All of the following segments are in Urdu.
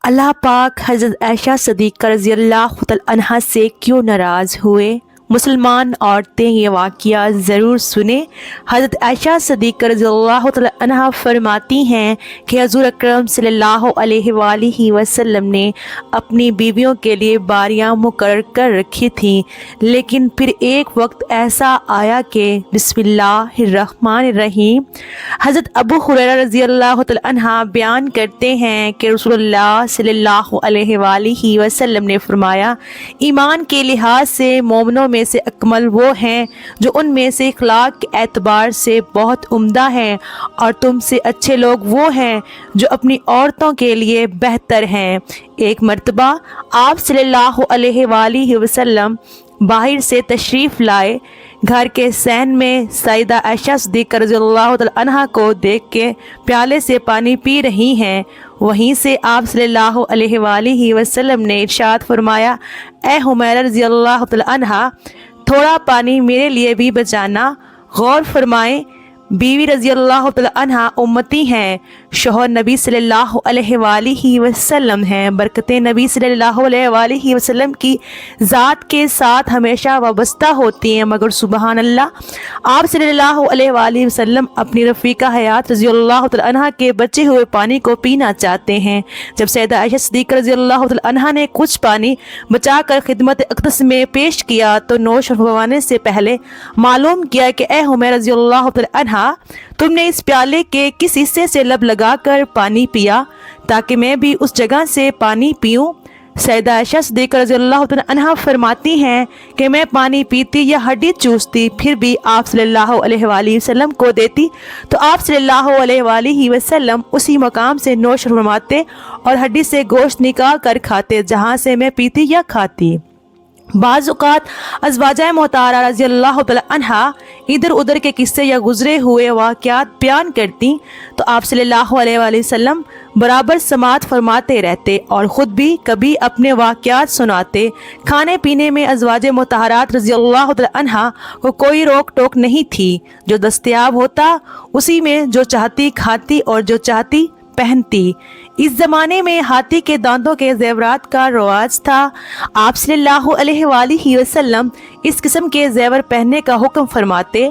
اللہ پاک حضرت عائشہ صدیقہ رضی اللہ تعالی عنہا سے کیوں ناراض ہوئے؟ مسلمان عورتیں یہ واقعہ ضرور سنیں۔ حضرت عائشہ صدیقہ رضی اللہ تعالی عنہا فرماتی ہیں کہ حضور اکرم صلی اللہ علیہ وآلہ وسلم نے اپنی بیویوں کے لیے باریاں مقرر کر رکھی تھیں، لیکن پھر ایک وقت ایسا آیا کہ بسم اللہ الرحمن الرحیم۔ حضرت ابو ہریرہ رضی اللہ تعالی عنہ بیان کرتے ہیں کہ رسول اللہ صلی اللہ علیہ وآلہ وسلم نے فرمایا، ایمان کے لحاظ سے مومنوں میں سے اکمل وہ ہیں جو ان میں سے اخلاق کے اعتبار سے بہت عمدہ ہیں، اور تم سے اچھے لوگ وہ ہیں جو اپنی عورتوں کے لیے بہتر ہیں۔ ایک مرتبہ آپ صلی اللہ علیہ وآلہ وسلم باہر سے تشریف لائے، گھر کے صحن میں سیدہ عائشہ صدیقہ رضی اللہ تعالی عنہا کو دیکھ کے پیالے سے پانی پی رہی ہیں۔ وہیں سے آپ صلی اللہ علیہ وآلہ وسلم نے ارشاد فرمایا، اے حمیرہ رضی اللہ تعالی عنہا، تھوڑا پانی میرے لیے بھی بچانا۔ غور فرمائیں، بیوی رضی اللہ تعالی عنہا امتی ہیں، شوہر نبی صلی اللہ علیہ وآلہ وسلم ہیں۔ برکتیں نبی صلی اللہ علیہ وآلہ وسلم کی ذات کے ساتھ ہمیشہ وابستہ ہوتی ہیں، مگر سبحان اللہ، آپ صلی اللہ علیہ وآلہ وسلم اپنی رفیقہ حیات رضی اللہ تعالی عنہا کے بچے ہوئے پانی کو پینا چاہتے ہیں۔ جب سیدہ عائشہ صدیقہ رضی اللہ تعالی عنہا نے کچھ پانی بچا کر خدمت اقدس میں پیش کیا تو نوش فرمانے سے پہلے معلوم کیا کہ اے حمیرہ رضی اللہ تعالی عنہا، تم نے اس پیالے کے کس حصے سے لب لگا کر پانی پیا تاکہ میں بھی اس جگہ سے پانی پیوں؟ سیدہ عائشہ صدیقہ رضی اللہ تعالی عنہا فرماتی ہیں کہ میں پانی پیتی یا ہڈی چوستی پھر بھی آپ صلی اللہ علیہ وآلہ وسلم کو دیتی تو آپ صلی اللہ علیہ وآلہ وسلم اسی مقام سے نوش فرماتے اور ہڈی سے گوشت نکال کر کھاتے جہاں سے میں پیتی یا کھاتی۔ بعض اوقات ازواجہ مطہرہ رضی اللہ تعالی عنہا ادھر ادھر کے قصے یا گزرے ہوئے واقعات بیان کرتی تو آپ صلی اللہ علیہ وآلہ وسلم برابر سماعت فرماتے رہتے اور خود بھی کبھی اپنے واقعات سناتے۔ کھانے پینے میں ازواج مطہرات رضی اللہ تعالی عنہا کو کوئی روک ٹوک نہیں تھی، جو دستیاب ہوتا اسی میں جو چاہتی کھاتی اور جو چاہتی پہنتی۔ اس زمانے میں ہاتھی کے دانتوں کے زیورات کا رواج تھا۔ آپ صلی اللہ علیہ وآلہ وسلم اس قسم کے زیور پہننے کا حکم فرماتے،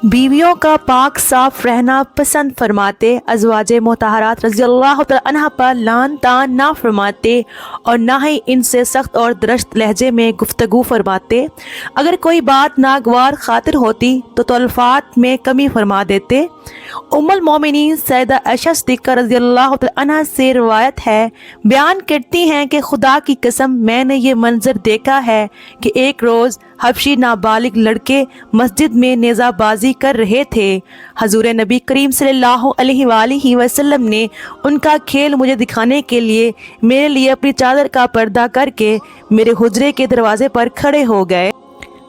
بیویوں کا پاک صاف رہنا پسند فرماتے، ازواج مطہرات رضی اللہ تعالی عنہا پر لعن طعن نہ فرماتے اور نہ ہی ان سے سخت اور درشت لہجے میں گفتگو فرماتے۔ اگر کوئی بات ناگوار خاطر ہوتی تو الفاظ میں کمی فرما دیتے۔ ام المومنین سیدہ عائشہ صدیقہ رضی اللہ تعالی عنہا سے روایت ہے، بیان کرتی ہیں کہ خدا کی قسم میں نے یہ منظر دیکھا ہے کہ ایک روز حبشی نابالغ لڑکے مسجد میں نیزہ بازی کر رہے تھے۔ حضور نبی کریم صلی اللہ علیہ وآلہ وسلم نے ان کا کھیل مجھے دکھانے کے لیے میرے لیے اپنی چادر کا پردہ کر کے میرے حجرے کے دروازے پر کھڑے ہو گئے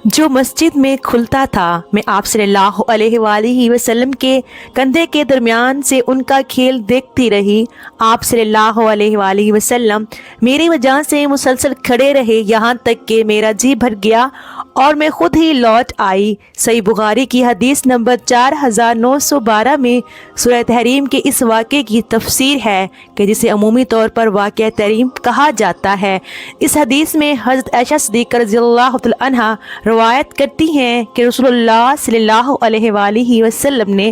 جو مسجد میں کھلتا تھا۔ میں آپ صلی اللہ علیہ وآلہ وسلم کے کندھے کے درمیان سے ان کا کھیل دیکھتی رہی۔ آپ صلی اللہ علیہ وآلہ وسلم میری وجہ سے مسلسل کھڑے رہے یہاں تک کہ میرا جی بھر گیا اور میں خود ہی لوٹ آئی۔ صحیح بخاری کی حدیث نمبر 4912 میں سورہ تحریم کے اس واقعے کی تفسیر ہے کہ جسے عمومی طور پر واقعہ تحریم کہا جاتا ہے۔ اس حدیث میں حضرت عائشہ صدیقہ رضی اللہ تعالی عنہا روایت کرتی ہیں کہ رسول اللہ صلی اللہ علیہ وآلہ وسلم نے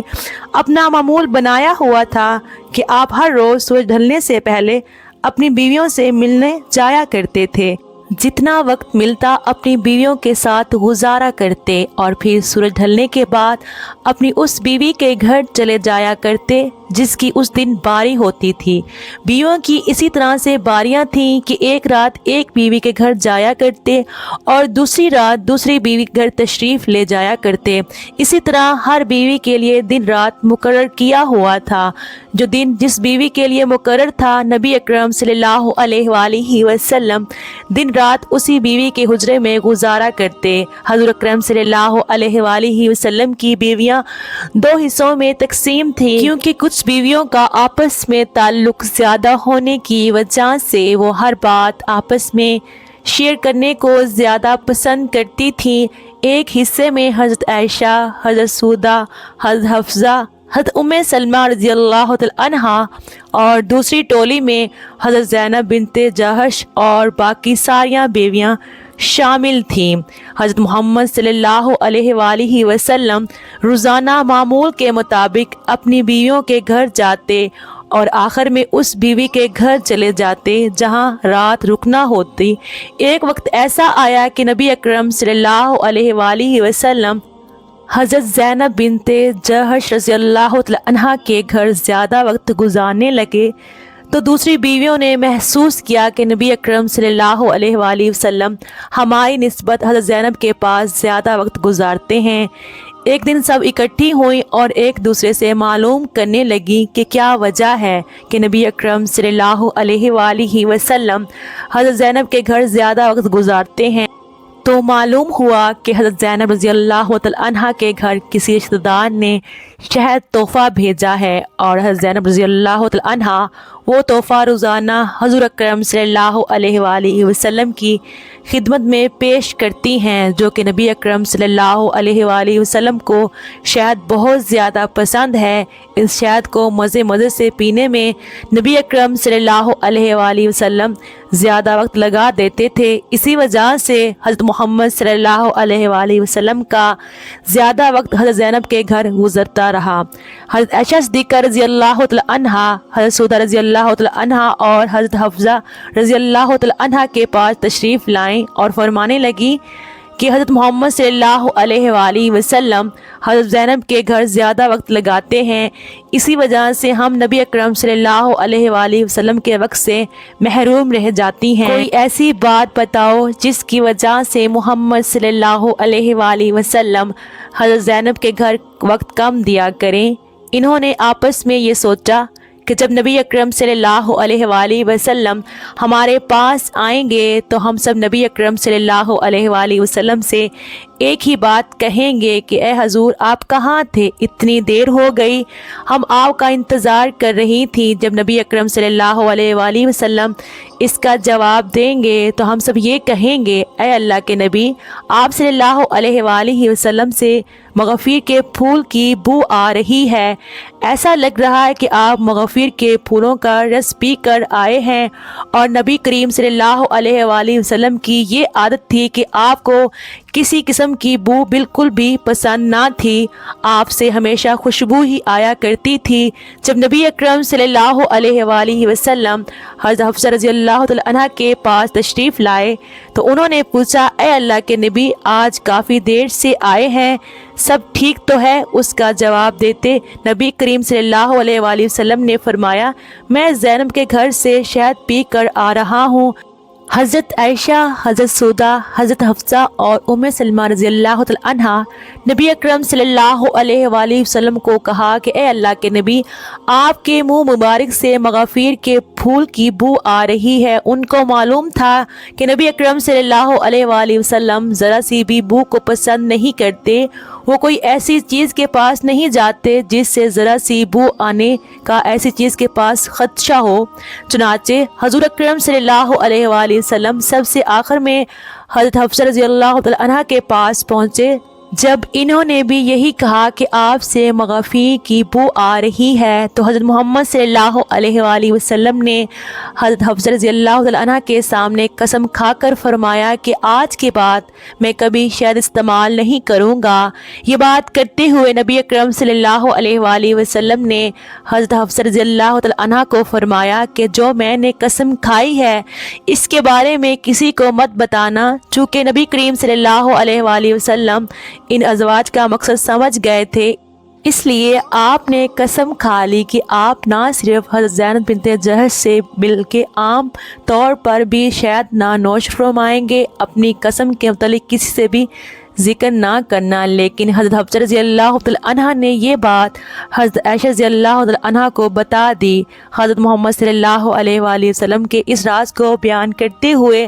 اپنا معمول بنایا ہوا تھا کہ آپ ہر روز سورج ڈھلنے سے پہلے اپنی بیویوں سے ملنے جایا کرتے تھے، جتنا وقت ملتا اپنی بیویوں کے ساتھ گزارا کرتے اور پھر سورج ڈھلنے کے بعد اپنی اس بیوی کے گھر چلے جایا کرتے جس کی اس دن باری ہوتی تھی۔ بیویوں کی اسی طرح سے باریاں تھیں کہ ایک رات ایک بیوی کے گھر جایا کرتے اور دوسری رات دوسری بیوی کے گھر تشریف لے جایا کرتے۔ اسی طرح ہر بیوی کے لیے دن رات مقرر کیا ہوا تھا۔ جو دن جس بیوی کے لیے مقرر تھا، نبی اکرم صلی اللہ علیہ وآلہ وسلم دن رات اسی بیوی کے حجرے میں گزارا کرتے۔ حضور اکرم صلی اللہ علیہ وآلہ وسلم کی بیویاں دو حصوں میں تقسیم تھیں، کیونکہ کچھ بیویوں کا آپس میں تعلق زیادہ ہونے کی وجہ سے وہ ہر بات آپس میں شیئر کرنے کو زیادہ پسند کرتی تھیں۔ ایک حصے میں حضرت عائشہ، حضرت سودہ، حضرت حفصہ، حضرت سلمہ رضی اللہ تعالی عنہا اور دوسری ٹولی میں حضرت زینب بنت جہش اور باقی ساریاں بیویاں شامل تھیں۔ حضرت محمد صلی اللہ علیہ وآلہ وسلم روزانہ معمول کے مطابق اپنی بیویوں کے گھر جاتے اور آخر میں اس بیوی کے گھر چلے جاتے جہاں رات رکنا ہوتی۔ ایک وقت ایسا آیا کہ نبی اکرم صلی اللہ علیہ وآلہ وسلم حضرت زینب بنت جہش رضی اللہ تعالی عنہا کے گھر زیادہ وقت گزارنے لگے تو دوسری بیویوں نے محسوس کیا کہ نبی اکرم صلی اللہ علیہ وآلہ وسلم ہماری نسبت حضرت زینب کے پاس زیادہ وقت گزارتے ہیں۔ ایک دن سب اکٹھی ہوئیں اور ایک دوسرے سے معلوم کرنے لگی کہ کیا وجہ ہے کہ نبی اکرم صلی اللہ علیہ وآلہ وسلم حضرت زینب کے گھر زیادہ وقت گزارتے ہیں۔ تو معلوم ہوا کہ حضرت زینب رضی اللہ تعالی عنہا کے گھر کسی رشتہ دار نے شہد تحفہ بھیجا ہے اور حضرت زینب رضی اللہ تعالی عنہا وہ تحفہ روزانہ حضور اکرم صلی اللہ علیہ وآلہ وسلم کی خدمت میں پیش کرتی ہیں، جو کہ نبی اکرم صلی اللہ علیہ وآلہ وسلم کو شہد بہت زیادہ پسند ہے۔ اس شہد کو مزے مزے سے پینے میں نبی اکرم صلی اللہ علیہ وآلہ وسلم زیادہ وقت لگا دیتے تھے۔ اسی وجہ سے حضرت محمد صلی اللہ علیہ وآلہ وسلم کا زیادہ وقت حضرت زینب کے گھر گزرتا رہا۔ حضرت عائشہ صدیقہ رضی اللہ تعالی عنہا، حضرت سودہ رضی اللہ تعالی عنہا اور حضرت حفصہ رضی اللہ تعالی عنہا کے پاس تشریف لائیں اور فرمانے لگی کہ حضرت محمد صلی اللہ علیہ وآلہ وسلم حضرت زینب کے گھر زیادہ وقت لگاتے ہیں، اسی وجہ سے ہم نبی اکرم صلی اللہ علیہ وآلہ وسلم کے وقت سے محروم رہ جاتی ہیں۔ کوئی ایسی بات بتاؤ جس کی وجہ سے محمد صلی اللہ علیہ وآلہ وسلم حضرت زینب کے گھر وقت کم دیا کریں۔ انہوں نے آپس میں یہ سوچا کہ جب نبی اکرم صلی اللہ علیہ وآلہ وسلم ہمارے پاس آئیں گے تو ہم سب نبی اکرم صلی اللہ علیہ وآلہ وسلم سے ایک ہی بات کہیں گے کہ اے حضور آپ کہاں تھے، اتنی دیر ہو گئی، ہم آپ کا انتظار کر رہی تھی۔ جب نبی اکرم صلی اللہ علیہ وآلہ وسلم اس کا جواب دیں گے تو ہم سب یہ کہیں گے اے اللہ کے نبی، آپ صلی اللہ علیہ وآلہ وسلم سے مغفر کے پھول کی بو آ رہی ہے، ایسا لگ رہا ہے کہ آپ مغفر کے پھولوں کا رس پی کر آئے ہیں۔ اور نبی کریم صلی اللہ علیہ وآلہ وسلم کی یہ عادت تھی کہ آپ کو کسی قسم کی بو بالکل بھی پسند نہ تھی، آپ سے ہمیشہ خوشبو ہی آیا کرتی تھی۔ جب نبی اکرم صلی اللہ علیہ وآلہ وسلم حضرت حفصہ رضی اللہ تعالی عنہا کے پاس تشریف لائے تو انہوں نے پوچھا اے اللہ کے نبی آج کافی دیر سے آئے ہیں، سب ٹھیک تو ہے؟ اس کا جواب دیتے نبی کریم صلی اللہ علیہ وآلہ وسلم نے فرمایا میں زینب کے گھر سے شہد پی کر آ رہا ہوں۔ حضرت عائشہ، حضرت سودہ، حضرت حفصہ اور سلمہ رضی اللہ تعالی عنہا نبی اکرم صلی اللہ علیہ وآلہ وسلم کو کہا کہ اے اللہ کے نبی آپ کے منہ مبارک سے مغفر کے پھول کی بو آ رہی ہے۔ ان کو معلوم تھا کہ نبی اکرم صلی اللہ علیہ وآلہ وسلم ذرا سی بھی بو کو پسند نہیں کرتے، وہ کوئی ایسی چیز کے پاس نہیں جاتے جس سے ذرا سی بو آنے کا ایسی چیز کے پاس خدشہ ہو۔ چنانچہ حضور اکرم صلی اللہ علیہ وآلہ وسلم سب سے آخر میں حضرت حفصہ رضی اللہ تعالی عنہا کے پاس پہنچے۔ جب انہوں نے بھی یہی کہا کہ آپ سے مغفر کی بو آ رہی ہے تو حضرت محمد صلی اللہ علیہ وآلہ وسلم نے حضرت حفصہ رضی اللہ تعالی عنہا کے سامنے قسم کھا کر فرمایا کہ آج کے بعد میں کبھی شہد استعمال نہیں کروں گا۔ یہ بات کرتے ہوئے نبی اکرم صلی اللہ علیہ وآلہ وسلم نے حضرت حفصہ رضی اللہ تعالی عنہا کو فرمایا کہ جو میں نے قسم کھائی ہے اس کے بارے میں کسی کو مت بتانا، چونکہ نبی کریم صلی اللہ علیہ وآلہ وسلم ان ازواج کا مقصد سمجھ گئے تھے، اس لیے آپ نے قسم کھا لی کہ آپ نہ صرف حضرت زینب بنت جہش سے بلکہ عام طور پر بھی شہد نہ نوش فرمائیں گے۔ اپنی قسم کے متعلق کسی سے بھی ذکر نہ کرنا، لیکن حضرت حفصہ رضی اللہ تعالی عنہا نے یہ بات حضرت عائشہ رضی اللہ تعالی عنہا کو بتا دی۔ حضرت محمد صلی اللہ علیہ وآلہ وسلم کے اس راز کو بیان کرتے ہوئے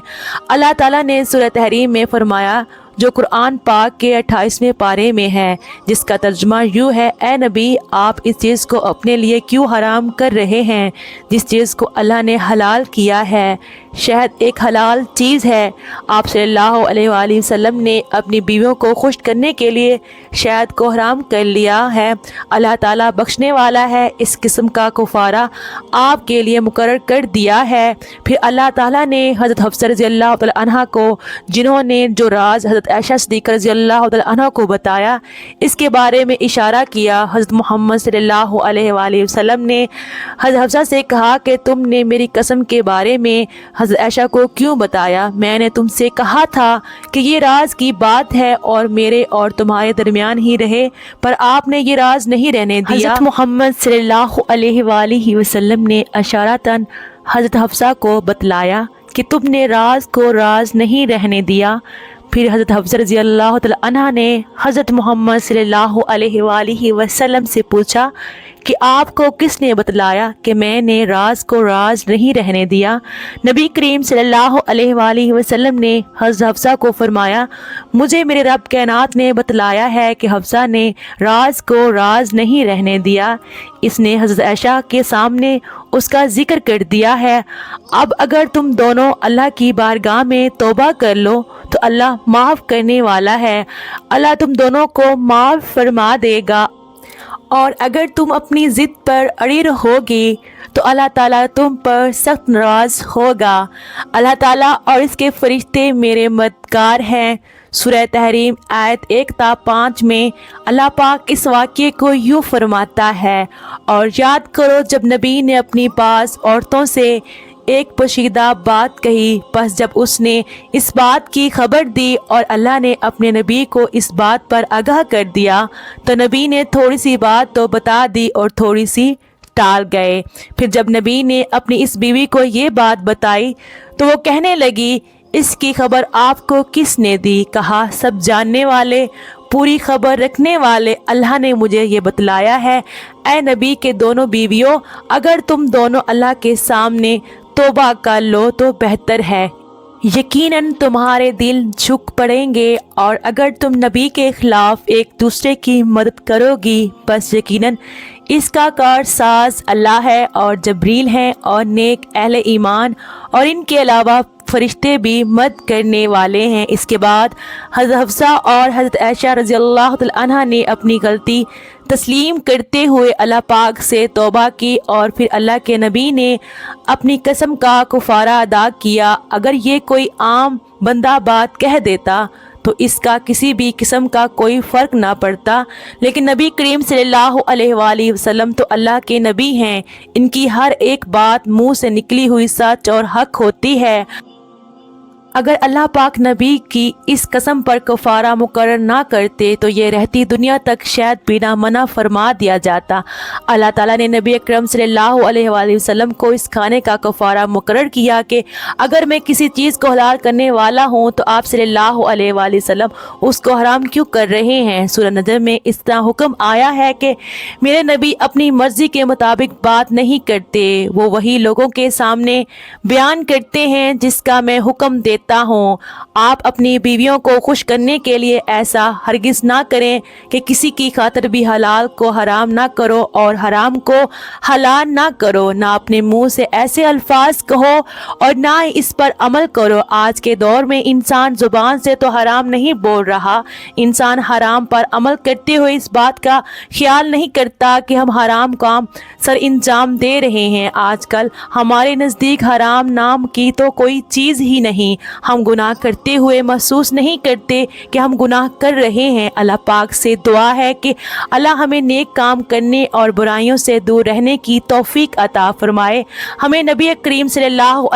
اللہ تعالیٰ نے سورہ تحریم میں فرمایا جو قرآن پاک کے 28ویں پارے میں ہے، جس کا ترجمہ یوں ہے: اے نبی، آپ اس چیز کو اپنے لیے کیوں حرام کر رہے ہیں جس چیز کو اللہ نے حلال کیا ہے؟ شہد ایک حلال چیز ہے۔ آپ صلی اللہ علیہ وآلہ وسلم نے اپنی بیویوں کو خوش کرنے کے لیے شہد کو حرام کر لیا ہے۔ اللہ تعالیٰ بخشنے والا ہے، اس قسم کا کفارہ آپ کے لیے مقرر کر دیا ہے۔ پھر اللہ تعالیٰ نے حضرت حفصہ رضی اللہ تعالیٰ عنہ کو، جنہوں نے جو راز حضرت عائشہ صدیقہ رضی اللہ تعالیٰ عنہ کو بتایا، اس کے بارے میں اشارہ کیا۔ حضرت محمد صلی اللہ علیہ وآلہ وسلم نے حضرت حفصہ سے کہا کہ تم نے میری قسم کے بارے میں حضرت عائشہ کو کیوں بتایا؟ میں نے تم سے کہا تھا کہ یہ راز کی بات ہے اور میرے اور تمہارے درمیان ہی رہے، پر آپ نے یہ راز نہیں رہنے دیا۔ حضرت محمد صلی اللہ علیہ وآلہ وسلم نے اشارتاً حضرت حفصہ کو بتلایا کہ تم نے راز کو راز نہیں رہنے دیا۔ پھر حضرت حفصہ رضی اللہ تعالیٰ عنہ نے حضرت محمد صلی اللہ علیہ وآلہ وسلم سے پوچھا کہ آپ کو کس نے بتلایا کہ میں نے راز کو راز نہیں رہنے دیا؟ نبی کریم صلی اللہ علیہ وآلہ وسلم نے حضرت حفصہ کو فرمایا، مجھے میرے رب کائنات نے بتلایا ہے کہ حفصہ نے راز کو راز نہیں رہنے دیا۔ اس نے حضرت عائشہ کے سامنے اس کا ذکر کر دیا ہے۔ اب اگر تم دونوں اللہ کی بارگاہ میں توبہ کر لو تو اللہ معاف کرنے والا ہے، اللہ تم دونوں کو معاف فرما دے گا، اور اگر تم اپنی ضد پر اڑی رہو گی تو اللہ تعالیٰ تم پر سخت ناراض ہوگا۔ اللہ تعالیٰ اور اس کے فرشتے میرے مددگار ہیں۔ سورہ تحریم آیت 1 تا 5 میں اللہ پاک اس واقعے کو یوں فرماتا ہے: اور یاد کرو جب نبی نے اپنی پاس عورتوں سے ایک پوشیدہ بات کہی، پس جب اس نے اس بات کی خبر دی اور اللہ نے اپنے نبی کو اس بات پر آگاہ کر دیا تو نبی نے تھوڑی سی بات تو بتا دی اور تھوڑی سی ٹال گئے۔ پھر جب نبی نے اپنی اس بیوی کو یہ بات بتائی تو وہ کہنے لگی، اس کی خبر آپ کو کس نے دی؟ کہا، سب جاننے والے، پوری خبر رکھنے والے اللہ نے مجھے یہ بتلایا ہے۔ اے نبی کے دونوں بیویوں، اگر تم دونوں اللہ کے سامنے توبہ کر لو تو بہتر ہے، یقیناً تمہارے دل جھک پڑیں گے، اور اگر تم نبی کے خلاف ایک دوسرے کی مدد کرو گی بس یقیناً اس کا کارساز اللہ ہے اور جبریل ہیں اور نیک اہل ایمان اور ان کے علاوہ فرشتے بھی مدد کرنے والے ہیں۔ اس کے بعد حضرت حفصہ اور حضرت عائشہ رضی اللہ تعالیٰ عنہ نے اپنی غلطی تسلیم کرتے ہوئے اللہ پاک سے توبہ کی، اور پھر اللہ کے نبی نے اپنی قسم کا کفارہ ادا کیا۔ اگر یہ کوئی عام بندہ بات کہہ دیتا تو اس کا کسی بھی قسم کا کوئی فرق نہ پڑتا، لیکن نبی کریم صلی اللہ علیہ وآلہ وسلم تو اللہ کے نبی ہیں، ان کی ہر ایک بات منہ سے نکلی ہوئی سچ اور حق ہوتی ہے۔ اگر اللہ پاک نبی کی اس قسم پر کفارہ مقرر نہ کرتے تو یہ رہتی دنیا تک شہد پینا منع فرما دیا جاتا۔ اللہ تعالیٰ نے نبی اکرم صلی اللہ علیہ وآلہ وسلم کو اس کھانے کا کفارہ مقرر کیا کہ اگر میں کسی چیز کو حلال کرنے والا ہوں تو آپ صلی اللہ علیہ وآلہ وسلم اس کو حرام کیوں کر رہے ہیں؟ سورہ نجم میں اس طرح حکم آیا ہے کہ میرے نبی اپنی مرضی کے مطابق بات نہیں کرتے، وہ وہی لوگوں کے سامنے بیان کرتے ہیں جس کا میں حکم دیتا ہوں۔ آپ اپنی بیویوں کو خوش کرنے کے لیے ایسا ہرگز نہ کریں کہ کسی کی خاطر بھی حلال کو حرام نہ کرو اور حرام کو حلال نہ کرو، نہ اپنے منہ سے ایسے الفاظ کہو اور نہ ہی اس پر عمل کرو۔ آج کے دور میں انسان زبان سے تو حرام نہیں بول رہا، انسان حرام پر عمل کرتے ہوئے اس بات کا خیال نہیں کرتا کہ ہم حرام کام سر انجام دے رہے ہیں۔ آج کل ہمارے نزدیک حرام نام کی تو کوئی چیز ہی نہیں، ہم گناہ کرتے ہوئے محسوس نہیں کرتے کہ ہم گناہ کر رہے ہیں۔ اللہ پاک سے دعا ہے کہ اللہ ہمیں نیک کام کرنے اور برائیوں سے دور رہنے کی توفیق عطا فرمائے۔ ہمیں نبی کریم صلی اللہ علیہ